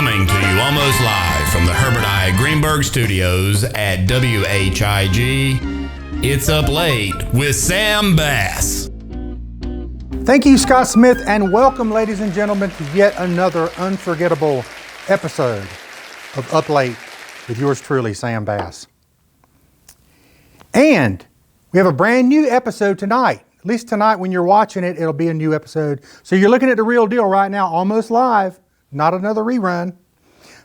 Coming to you almost live from the Herbert I. Greenberg Studios at WHIG, it's Up Late with Sam Bass. Thank you, Scott Smith, and welcome, ladies and gentlemen, to yet another unforgettable episode of Up Late with yours truly, Sam Bass. And we have a brand new episode tonight. At least tonight when you're watching it, it'll be a new episode. So you're looking at the real deal right now, almost live, not another rerun.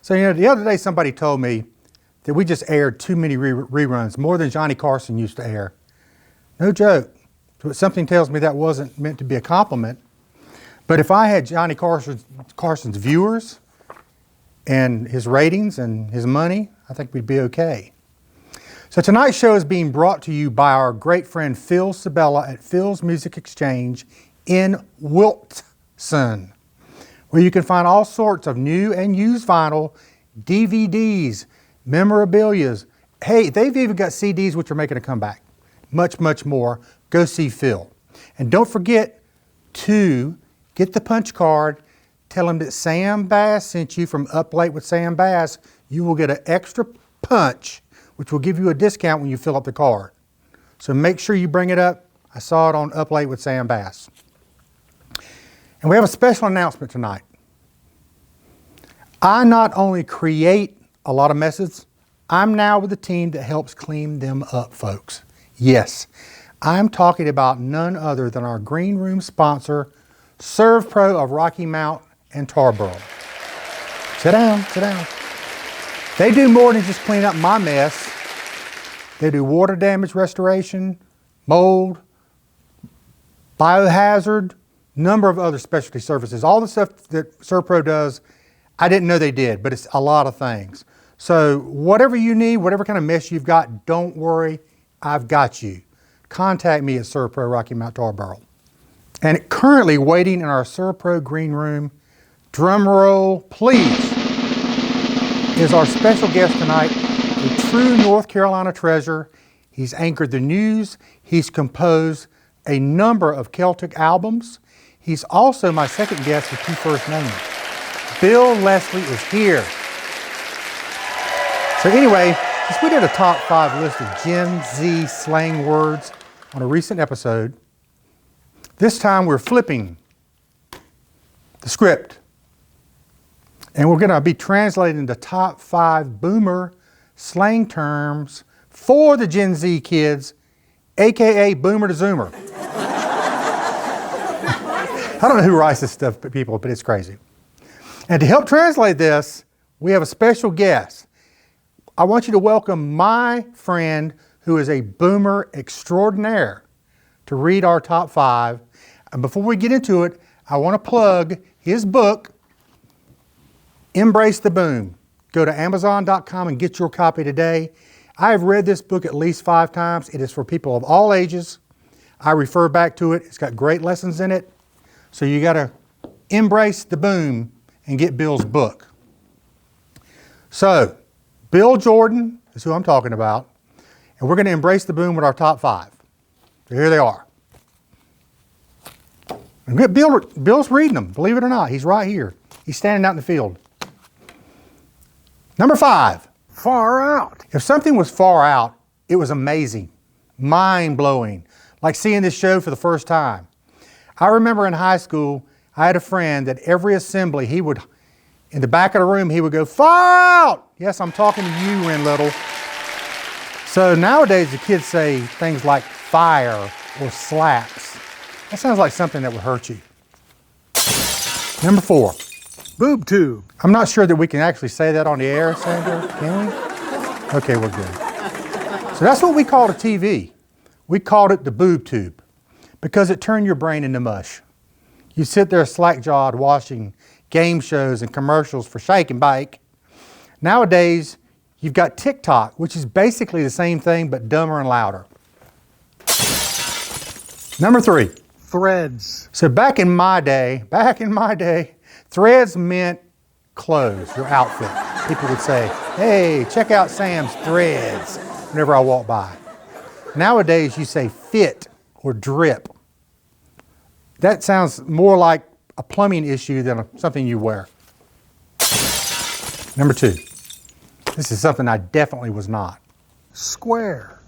So, the other day somebody told me that we just aired too many reruns, more than Johnny Carson used to air. No joke. Something tells me that wasn't meant to be a compliment. But if I had Johnny Carson's viewers and his ratings and his money, I think we'd be okay. So tonight's show is being brought to you by our great friend Phil Sabella at Phil's Music Exchange in Wilton, where you can find all sorts of new and used vinyl, DVDs, memorabilia. Hey, they've even got CDs which are making a comeback. Much, much more. Go see Phil. And don't forget to get the punch card. Tell him that Sam Bass sent you from Up Late with Sam Bass. You will get an extra punch, which will give you a discount when you fill up the card. So make sure you bring it up. I saw it on Up Late with Sam Bass. And we have a special announcement tonight. I not only create a lot of messes, I'm now with a team that helps clean them up, folks. Yes, I'm talking about none other than our Green Room sponsor, ServPro of Rocky Mount and Tarboro. Sit down, sit down. They do more than just clean up my mess. They do water damage restoration, mold, biohazard, number of other specialty services. All the stuff that ServPro does, I didn't know they did, but it's a lot of things. So whatever you need, whatever kind of mess you've got, don't worry, I've got you. Contact me at ServPro Rocky Mount Tarboro. And currently waiting in our ServPro Green Room, drum roll please, is our special guest tonight, a true North Carolina treasure. He's anchored the news. He's composed a number of Celtic albums. He's also my second guest with two first names. Bill Leslie is here. So anyway, since we did a top 5 list of Gen Z slang words on a recent episode, this time we're flipping the script. And we're going to be translating the top 5 boomer slang terms for the Gen Z kids, AKA Boomer to Zoomer. I don't know who writes this stuff, people, but it's crazy. And to help translate this, we have a special guest. I want you to welcome my friend who is a boomer extraordinaire to read our top 5. And before we get into it, I want to plug his book, Embrace the Boom. Go to Amazon.com and get your copy today. I have read this book at least 5 times. It is for people of all ages. I refer back to it. It's got great lessons in it. So you got to embrace the boom and get Bill's book. So, Bill Jordan is who I'm talking about, and we're going to embrace the boom with our top 5. So here they are. And Bill's reading them, believe it or not. He's right here. He's standing out in the field. Number 5. Far out. If something was far out, it was amazing, mind-blowing, like seeing this show for the first time. I remember in high school, I had a friend that every assembly, in the back of the room, he would go, far out! Yes, I'm talking to you, Ren Little. So nowadays, the kids say things like fire or slaps. That sounds like something that would hurt you. Number 4. Boob tube. I'm not sure that we can actually say that on the air, Sandra. Can we? Okay, we're good. So that's what we called a TV. We called it the boob tube because it turned your brain into mush. You sit there slack-jawed watching game shows and commercials for Shake and Bake. Nowadays, you've got TikTok, which is basically the same thing but dumber and louder. Number 3. Threads. So back in my day, threads meant clothes, your outfit. People would say, hey, check out Sam's threads whenever I walk by. Nowadays, you say fit or drip. That sounds more like a plumbing issue than something you wear. Number 2. This is something I definitely was not. Square.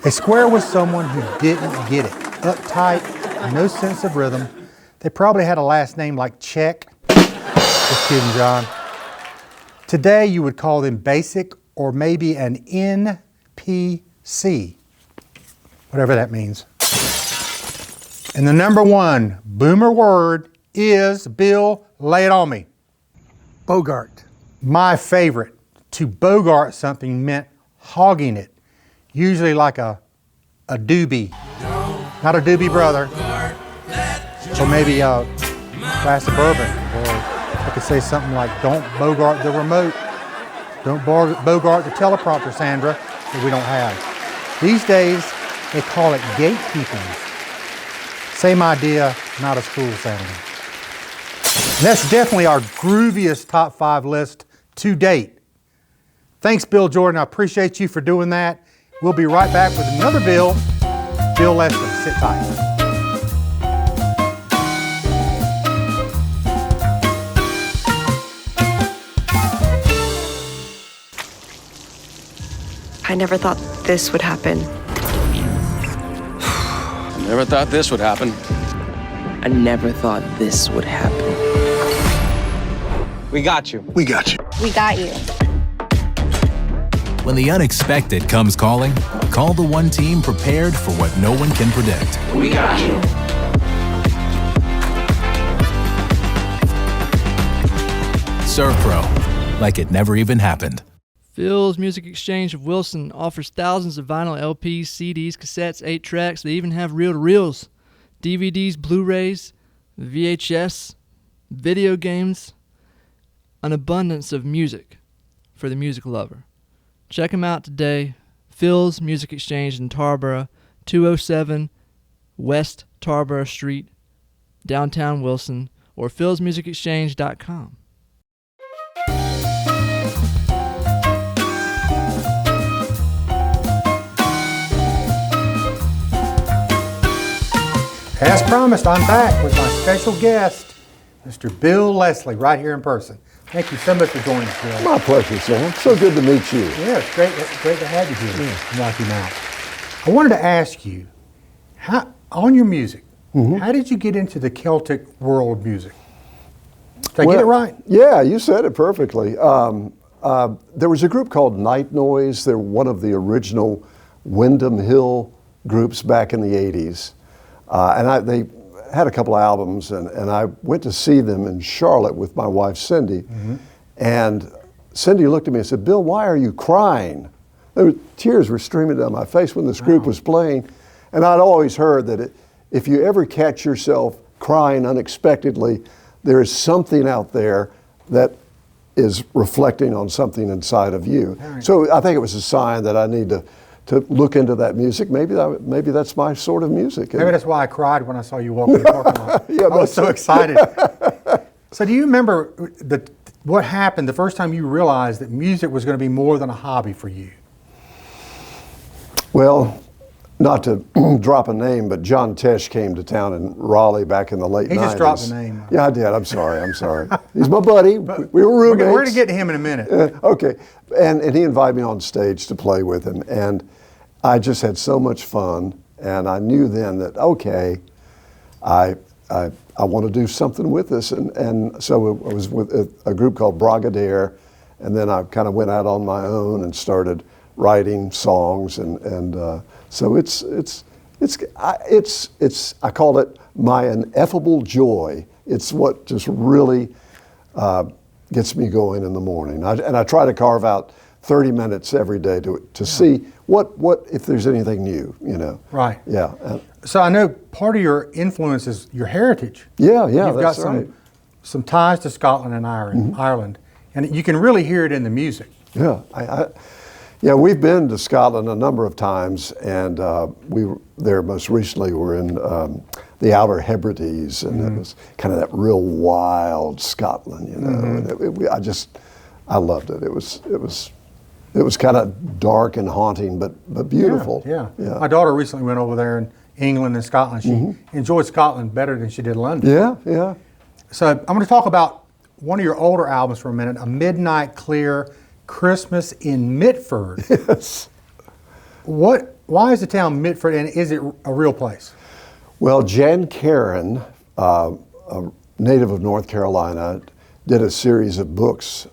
A square was someone who didn't get it. Uptight, no sense of rhythm. They probably had a last name like Check. Just kidding, John. Today you would call them basic or maybe an NPC, whatever that means. And the number 1 boomer word is, Bill, lay it on me. Bogart. My favorite. To bogart something meant hogging it, usually like a doobie. Not a Doobie Brother, or maybe a glass of bourbon, or I could say something like, don't bogart the remote, don't bogart the teleprompter, Sandra, that we don't have. These days, they call it gatekeeping. Same idea, not as cool sounding. And that's definitely our grooviest top 5 list to date. Thanks, Bill Jordan. I appreciate you for doing that. We'll be right back with another Bill Leslie. Sit tight. I never thought this would happen. Never thought this would happen. I never thought this would happen. We got you. We got you. We got you. When the unexpected comes calling, call the one team prepared for what no one can predict. We got you. ServPro, like it never even happened. Phil's Music Exchange of Wilson offers thousands of vinyl LPs, CDs, cassettes, 8 tracks. They even have reel-to-reels, DVDs, Blu-rays, VHS, video games, an abundance of music for the music lover. Check them out today. Phil's Music Exchange in Tarboro, 207 West Tarboro Street, downtown Wilson, or philsmusicexchange.com. As promised, I'm back with my special guest, Mr. Bill Leslie, right here in person. Thank you so much for joining us, Bill. My pleasure, Sam. So good to meet you. Yeah, it's great to have you here in Rocky Mount. I wanted to ask you, on your music, how did you get into the Celtic world music? Did I get it right? Yeah, you said it perfectly. There was a group called Night Noise. They're one of the original Windham Hill groups back in the 80s. And they had a couple of albums, and I went to see them in Charlotte with my wife, Cindy. And Cindy looked at me and said, Bill, why are you crying? Tears were streaming down my face when this group was playing. And I'd always heard that if you ever catch yourself crying unexpectedly, there is something out there that is reflecting on something inside of you. So I think it was a sign that I need to look into that music. Maybe that's my sort of music. Maybe that's why I cried when I saw you walk in the parking lot. Yeah, I was so excited. So do you remember what happened the first time you realized that music was going to be more than a hobby for you? Well, not to drop a name, but John Tesh came to town in Raleigh back in the late 90s. He just dropped the name. Yeah, I did. I'm sorry. He's my buddy. We were roommates. We're going to get to him in a minute. Okay. And he invited me on stage to play with him. And I just had so much fun. And I knew then that, okay, I want to do something with this. And so I was with a group called Bragadaire. And then I kind of went out on my own and started writing songs. So I call it my ineffable joy. It's what just really gets me going in the morning. And I try to carve out 30 minutes every day to see what if there's anything new, you know. Right. Yeah. So I know part of your influence is your heritage. Yeah, You've that's got right. some ties to Scotland and Ireland, and you can really hear it in the music. Yeah, yeah, we've been to Scotland a number of times, and we were there most recently. We're in the Outer Hebrides, and it was kind of that real wild Scotland, you know. And I loved it. It was kind of dark and haunting, but beautiful. Yeah. My daughter recently went over there in England and Scotland. She enjoyed Scotland better than she did London. Yeah. So I'm going to talk about one of your older albums for a minute, A Midnight Clear, Christmas in Mitford. Yes. Why is the town Mitford, and is it a real place? Well, Jan Karen, a native of North Carolina, did a series of books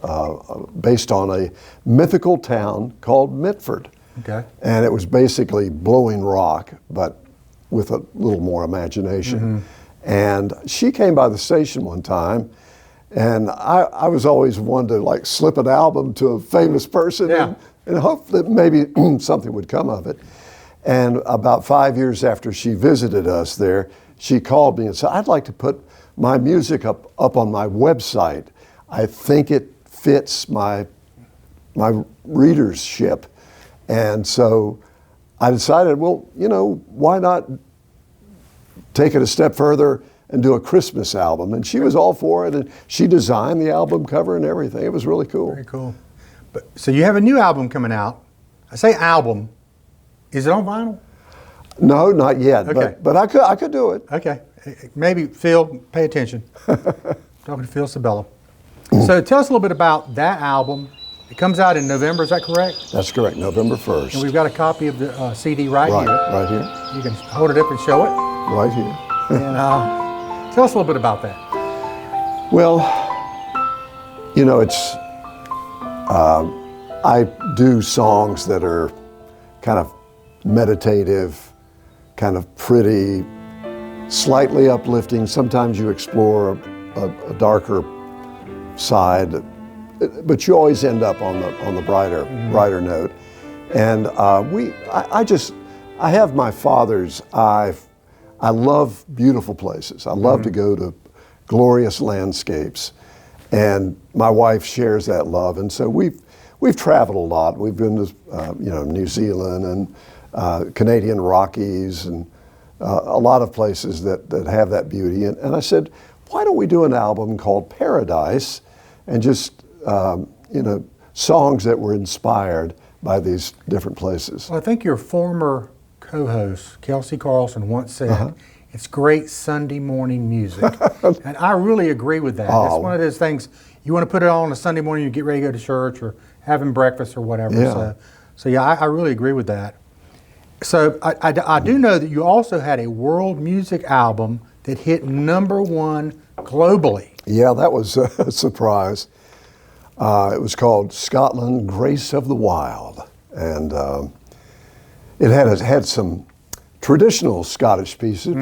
based on a mythical town called Mitford. Okay. And it was basically blowing rock, but with a little more imagination. Mm-hmm. And she came by the station one time, and I was always one to like slip an album to a famous person Yeah. and hope that maybe something would come of it. And about 5 years after she visited us there, she called me and said, I'd like to put my music up on my website. I think it fits my readership. And so I decided, well, why not take it a step further and do a Christmas album? And she was all for it, and she designed the album cover and everything. It was really cool. Very cool. So you have a new album coming out. I say album. Is it on vinyl? No, not yet. Okay. But I could do it. Okay. Maybe Phil, pay attention. Talking to Phil Sabella. So tell us a little bit about that album. It comes out in November, is that correct? That's correct, November 1st. And we've got a copy of the CD right here. Right here. You can hold it up and show it. Right here. And tell us a little bit about that. Well, it's, I do songs that are kind of meditative, kind of pretty, slightly uplifting. Sometimes you explore a darker side, but you always end up on the brighter note. And I have my father's eye. I love beautiful places. I love to go to glorious landscapes, and my wife shares that love. And so we've traveled a lot. We've been to New Zealand and Canadian Rockies and a lot of places that have that beauty. And I said, why don't we do an album called Paradise, and just songs that were inspired by these different places. Well, I think your former co-host, Kelsey Carlson, once said, it's great Sunday morning music. And I really agree with that. Oh. It's one of those things, you want to put it on a Sunday morning, you get ready to go to church or having breakfast or whatever. Yeah. So I really agree with that. So I do know that you also had a world music album that hit #1 globally. Yeah, that was a surprise. It was called Scotland, Grace of the Wild. And it had some traditional Scottish pieces,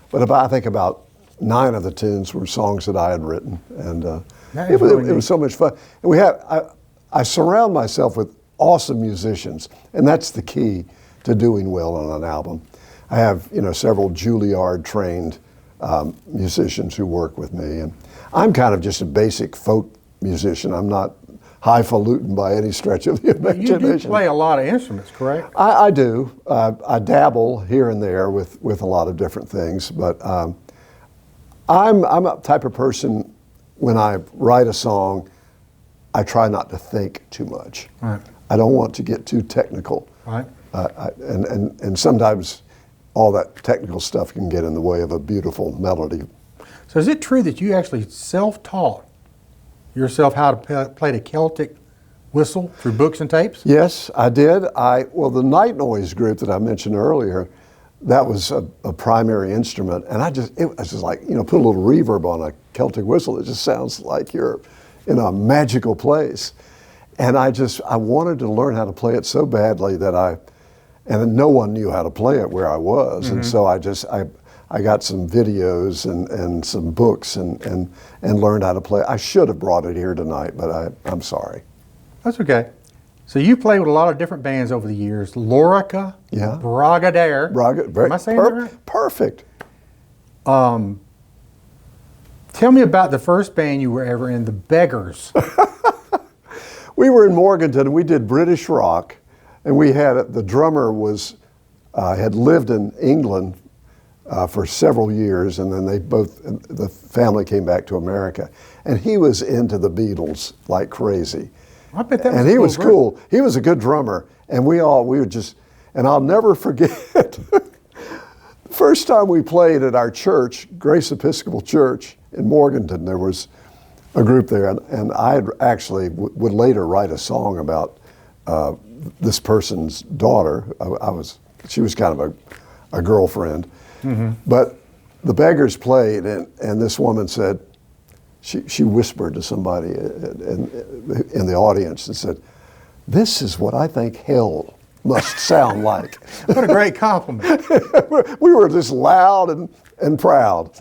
but I think about 9 of the tunes were songs that I had written. And it was so much fun. And I surround myself with awesome musicians, and that's the key to doing well on an album. I have several Juilliard trained musicians who work with me, and I'm kind of just a basic folk musician. I'm not highfalutin by any stretch of the imagination. You do play a lot of instruments, correct? I do. I dabble here and there with a lot of different things, but I'm a type of person, when I write a song, I try not to think too much. Right. I don't want to get too technical. Right. And sometimes all that technical stuff can get in the way of a beautiful melody. So is it true that you actually self-taught yourself how to play the Celtic whistle through books and tapes? Yes, I did. The Night Noise group that I mentioned earlier, that was a primary instrument, and it was just like, put a little reverb on a Celtic whistle. It just sounds like you're in a magical place. And I wanted to learn how to play it so badly and no one knew how to play it where I was. And so I got some videos and some books and learned how to play. I should have brought it here tonight, but I'm sorry. That's okay. So you played with a lot of different bands over the years. Lorica, Yeah. Bragadair. Am I saying that right? Perfect. Tell me about the first band you were ever in, the Beggars. We were in Morganton, and we did British rock, and the drummer had lived in England for several years, and then the family came back to America, and he was into the Beatles like crazy. I bet that was And he cool was group. cool. He was a good drummer, and we were just, and I'll never forget, first time we played at our church, Grace Episcopal Church in Morganton, there was a group there, and I actually would later write a song about this person's daughter. She was kind of a girlfriend, but the Beggars played, and this woman said, she whispered to somebody in the audience and said, "This is what I think hell must sound like." What a great compliment. We were just loud and proud.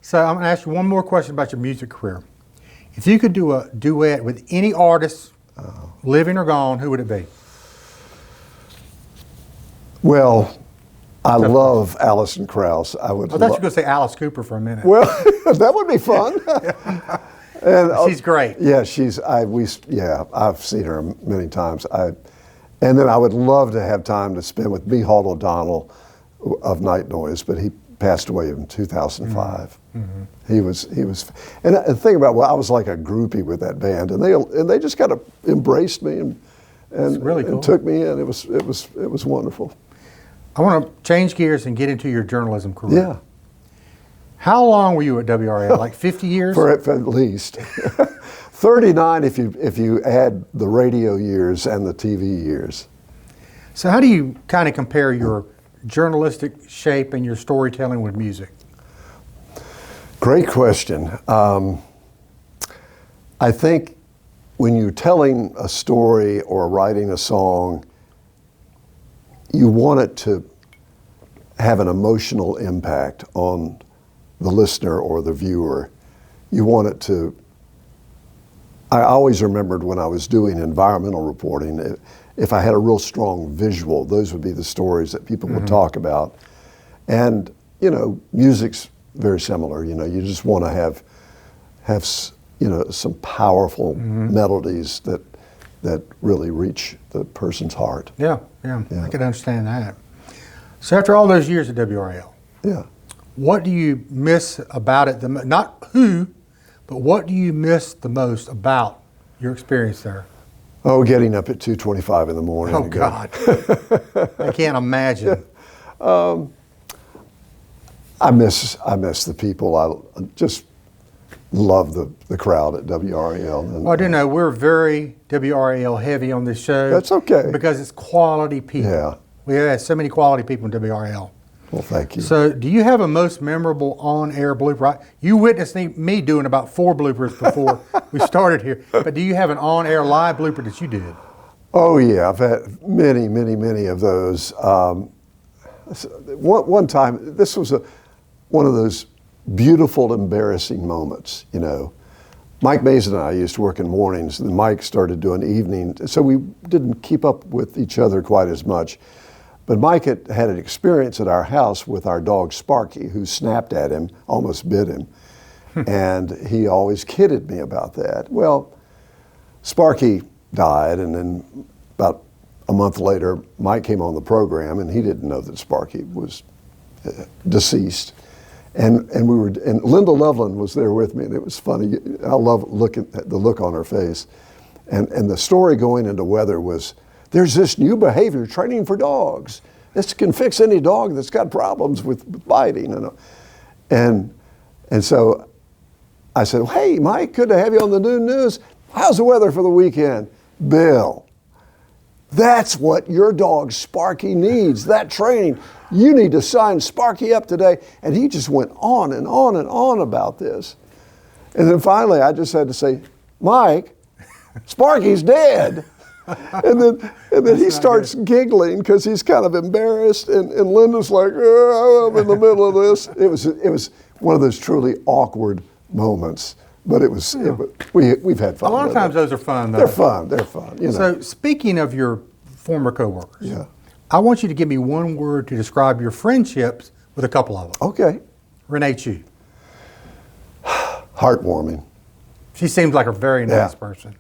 So I'm going to ask you one more question about your music career. If you could do a duet with any artist, living or gone, who would it be? Well, I love Alison Krauss. I thought you were going to say Alice Cooper for a minute. Well, that would be fun. And she's great. Yeah, I've seen her many times. And then I would love to have time to spend with Micheál O'Donnell of Night Noise, but he passed away in 2005. He was, and the thing about, I was like a groupie with that band, and they just kind of embraced me and really cool. and took me in. It was wonderful. I want to change gears and get into your journalism career. Yeah. How long were you at WRAL? Like 50 years? For at least 39 if you add the radio years and the TV years. So how do you kind of compare your journalistic shape and your storytelling with music? Great question. I think when you're telling a story or writing a song, you want it to have an emotional impact on the listener or the viewer. You want it to, I always remembered when I was doing environmental reporting, if I had a real strong visual, those would be the stories that people would talk about. And, music's very similar. You just want to have some powerful melodies that really reach the person's heart. Yeah, I can understand that. So after all those years at WRAL, what do you miss about it? Not who, but what do you miss the most about your experience there? Oh, getting up at 2:25 in the morning. Oh, God. I can't imagine. I miss the people. I just love the crowd at WRAL. Well, I do know we're very WRAL heavy on this show. That's okay. Because it's quality people. Yeah. We have so many quality people in WRAL. Well, thank you. So do you have a most memorable on-air blooper? You witnessed me doing about 4 bloopers before we started here, but do you have an on-air live blooper that you did? Oh, yeah. I've had many of those. One time, this was one of those beautiful, embarrassing moments, Mike Mason and I used to work in mornings, and then Mike started doing evening, so we didn't keep up with each other quite as much. But Mike had an experience at our house with our dog Sparky, who snapped at him, almost bit him. And he always kidded me about that. Well, Sparky died, and then about a month later, Mike came on the program, and he didn't know that Sparky was deceased. And Linda Loveland was there with me, and it was funny. I love looking at the look on her face. And the story going into weather was, there's this new behavior training for dogs. This can fix any dog that's got problems with biting. And so I said, hey, Mike, good to have you on the Noon News. How's the weather for the weekend? Bill, that's what your dog Sparky needs, that training. You need to sign Sparky up today. And he just went on and on and on about this. And then finally I just had to say, Mike, Sparky's dead. And then he starts giggling because he's kind of embarrassed, and Linda's like, oh, I'm in the middle of this. It was one of those truly awkward moments, but we've had fun. A lot of times those are fun, though. They're fun. So speaking of your former coworkers, I want you to give me one word to describe your friendships with a couple of them. Okay. Renee Chu. Heartwarming. She seems like a very nice person.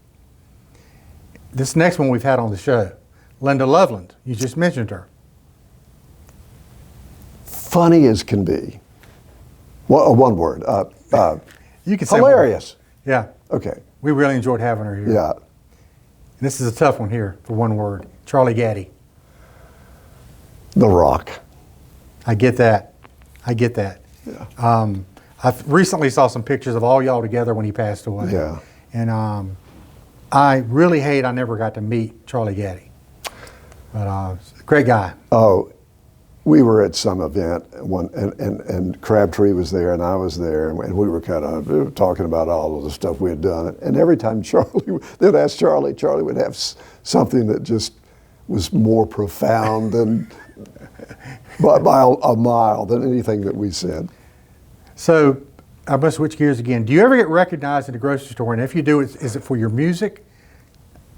This next one we've had on the show, Linda Loveland. You just mentioned her. Funny as can be. One word. You can say hilarious. Yeah. Okay. We really enjoyed having her here. Yeah. And this is a tough one here for one word. Charlie Gaddy. The Rock. I get that. Yeah. I recently saw some pictures of all y'all together when he passed away. Yeah. And I really hate I never got to meet Charlie Gaddy. But great guy. Oh, we were at some event and Crabtree was there and I was there, and we were kind of talking about all of the stuff we had done. And every time they'd ask Charlie would have something that just was more profound than by a mile than anything that we said. So I'm going to switch gears again. Do you ever get recognized in the grocery store? And if you do, is it for your music?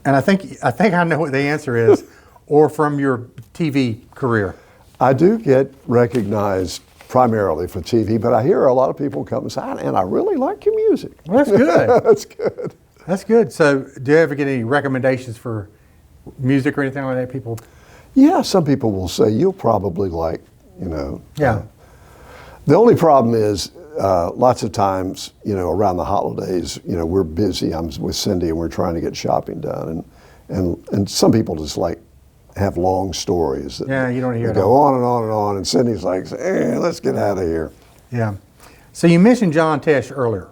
And I think I know what the answer is, or from your TV career. I do get recognized primarily for TV, but I hear a lot of people come and say, and I really like your music. Well, that's good. That's good. That's good. So do you ever get any recommendations for music or anything like that, people? Yeah, some people will say, you'll probably like, Yeah. The only problem is lots of times, around the holidays, we're busy. I'm with Cindy and we're trying to get shopping done. And some people just have long stories that you don't hear it go all. on and on and on. And Cindy's like, let's get out of here. Yeah. So you mentioned John Tesh earlier.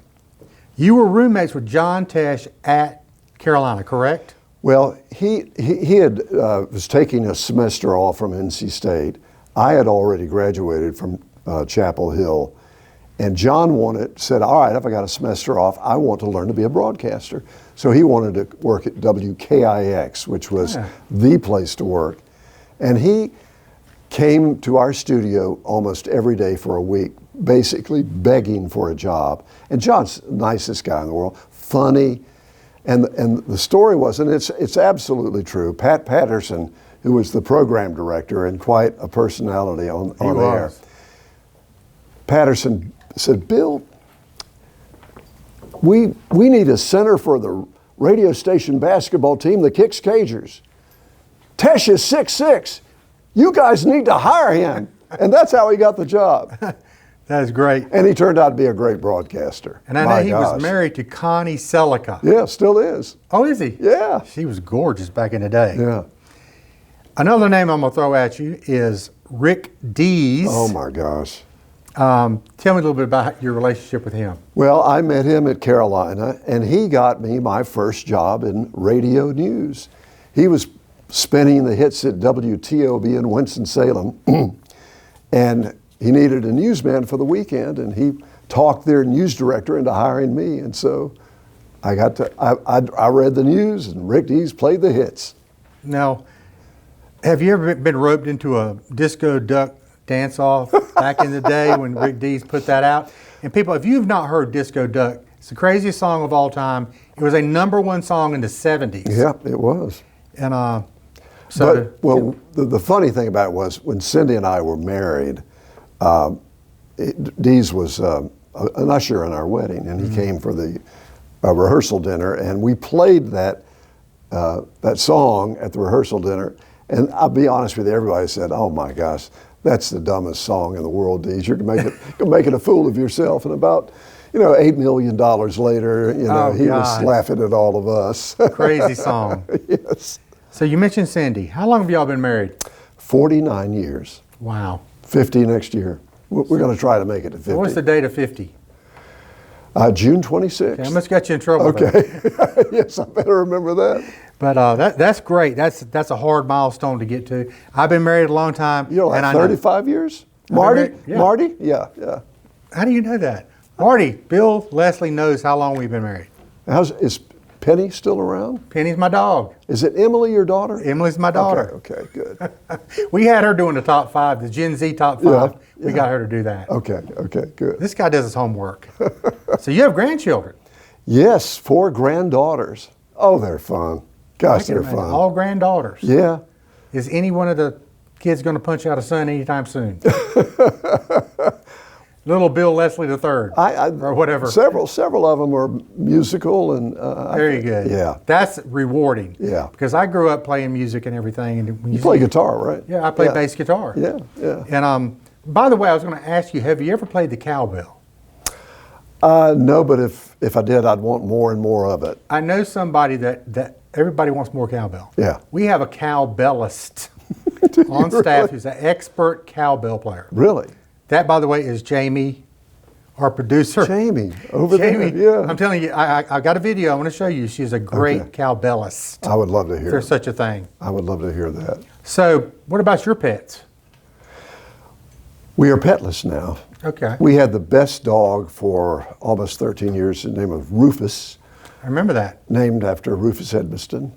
You were roommates with John Tesh at Carolina, correct? Well, he was taking a semester off from NC State. I had already graduated from Chapel Hill. And John said, all right, if I got a semester off, I want to learn to be a broadcaster. So he wanted to work at WKIX, which was the place to work. And he came to our studio almost every day for a week, basically begging for a job. And John's the nicest guy in the world, funny. And the story was, and it's absolutely true, Pat Patterson, who was the program director and quite a personality on air. Patterson said, Bill, we need a center for the radio station basketball team, the Kicks Cagers. Tesh is 6'6". You guys need to hire him. And that's how he got the job. That is great. And he turned out to be a great broadcaster. And I know he was married to Connie Selica. Yeah, still is. Oh, is he? Yeah. She was gorgeous back in the day. Yeah. Another name I'm going to throw at you is Rick Dees. Oh, my gosh. Tell me a little bit about your relationship with him. Well, I met him at Carolina, and he got me my first job in radio news. He was spinning the hits at WTOB in Winston-Salem, and he needed a newsman for the weekend, and he talked their news director into hiring me, and so I read the news, and Rick Dees played the hits. Now, have you ever been roped into a disco duck dance-off back in the day when Rick Dees put that out? And people, if you've not heard Disco Duck, it's the craziest song of all time. It was a #1 song in the 70s. Yeah, it was. And the funny thing about it was when Cindy and I were married, Dees was an usher in our wedding, and he came for the rehearsal dinner, and we played that song at the rehearsal dinner. And I'll be honest with you, everybody said, "Oh my gosh, that's the dumbest song in the world, Dees. You're making a fool of yourself." And about, $8 million later, he was laughing at all of us. Crazy song. Yes. So you mentioned Cindy. How long have y'all been married? 49 years. Wow. 50 next year. We're going to try to make it to 50. What's the date of 50? June 26th. Okay, I must got you in trouble. Okay. Yes, I better remember that. But that's great. That's a hard milestone to get to. I've been married a long time. You're like 35 years? Marty? Yeah. Marty? Yeah, yeah. How do you know that? Marty, Bill Leslie knows how long we've been married. Is Penny still around? Penny's my dog. Is it Emily, your daughter? Emily's my daughter. Okay, good. We had her doing the top 5, the Gen Z top 5. Yeah, We got her to do that. Okay, good. This guy does his homework. So you have grandchildren. Yes, 4 granddaughters. Oh, they're fun. Gosh, they're fun. All granddaughters. Yeah. Is any one of the kids going to punch out a son anytime soon? Little Bill Leslie III, or whatever. Several of them were musical, and very good. Yeah, that's rewarding. Yeah, because I grew up playing music and everything. And you play guitar, right? Yeah, I play bass guitar. Yeah, yeah. And by the way, I was going to ask you: have you ever played the cowbell? No, but if I did, I'd want more and more of it. I know somebody that everybody wants more cowbell. Yeah, we have a cowbellist on staff who's an expert cowbell player. Really? That, by the way, is Jamie our producer. Jamie, over Jamie, there. Yeah. I'm telling you, I got a video I want to show you. She's a great Okay. cowbellist. I would love to If hear. there's such a thing. I would love to hear that. So, what about your pets? We are petless now. Okay. We had the best dog for almost 13 years, the name of Rufus, I remember that. named after Rufus Edmiston.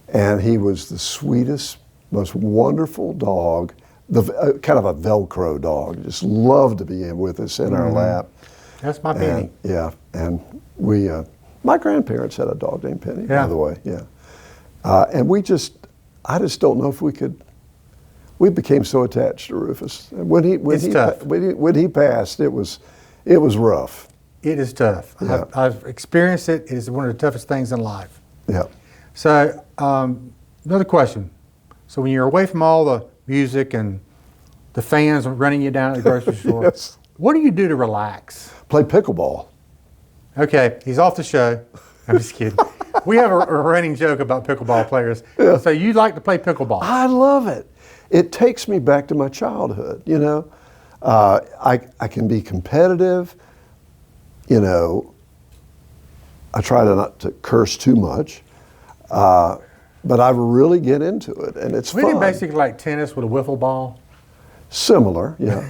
And he was the sweetest, most wonderful dog, kind of a Velcro dog. Just loved to be in with us in our lap. That's my Penny. Yeah, and we, my grandparents had a dog named Penny, Yeah. by the way, yeah. And I just don't know if we could. We became so attached to Rufus. And when It's tough. when he passed, it was rough. It is tough. Yeah. I've experienced it. It is one of the toughest things in life. Yeah. So, another question. So, when you're away from all the music and the fans running you down at the grocery store, Yes. what do you do to relax? Play pickleball. Okay, he's off the show. I'm just kidding. We have a running joke about pickleball players. Yeah. So, you like to play pickleball? I love it. It takes me back to my childhood. You know, I can be competitive. You know, I try to not to curse too much, but I really get into it, and it's Isn't fun. it basically like tennis with a wiffle ball? Similar, yeah.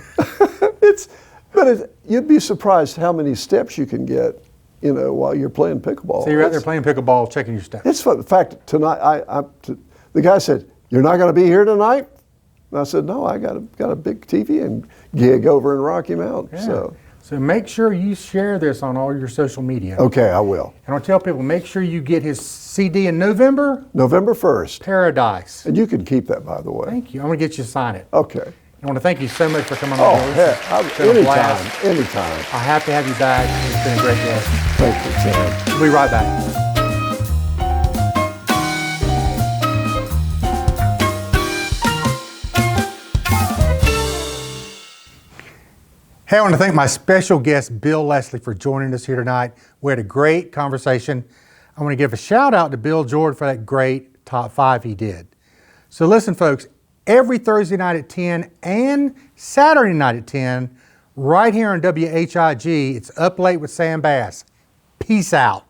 You'd be surprised how many steps you can get, you know, while you're playing pickleball. So, you're out there playing pickleball, checking your steps. It's fun. In fact, tonight, the guy said, "You're not going to be here tonight?" And I said, "No, I got a big TV and gig over in Rocky Mount." Yeah. So make sure you share this on all your social media. Okay, I will. And I'll tell people, make sure you get his CD in November, November 1st. Paradise. And you can keep that, by the way. Thank you. I'm going to get you to sign it. Okay. I want to thank you so much for coming on. Oh, the heck, It's been a blast. anytime. I have to have you back. It's been a great guest. Thank you, Sam. We'll be right back. Hey, I want to thank my special guest, Bill Leslie, for joining us here tonight. We had a great conversation. I want to give a shout out to Bill Jordan for that great top 5 he did. So listen, folks, every Thursday night at 10 and Saturday night at 10, right here on WHIG, it's Up Late with Sam Bass. Peace out.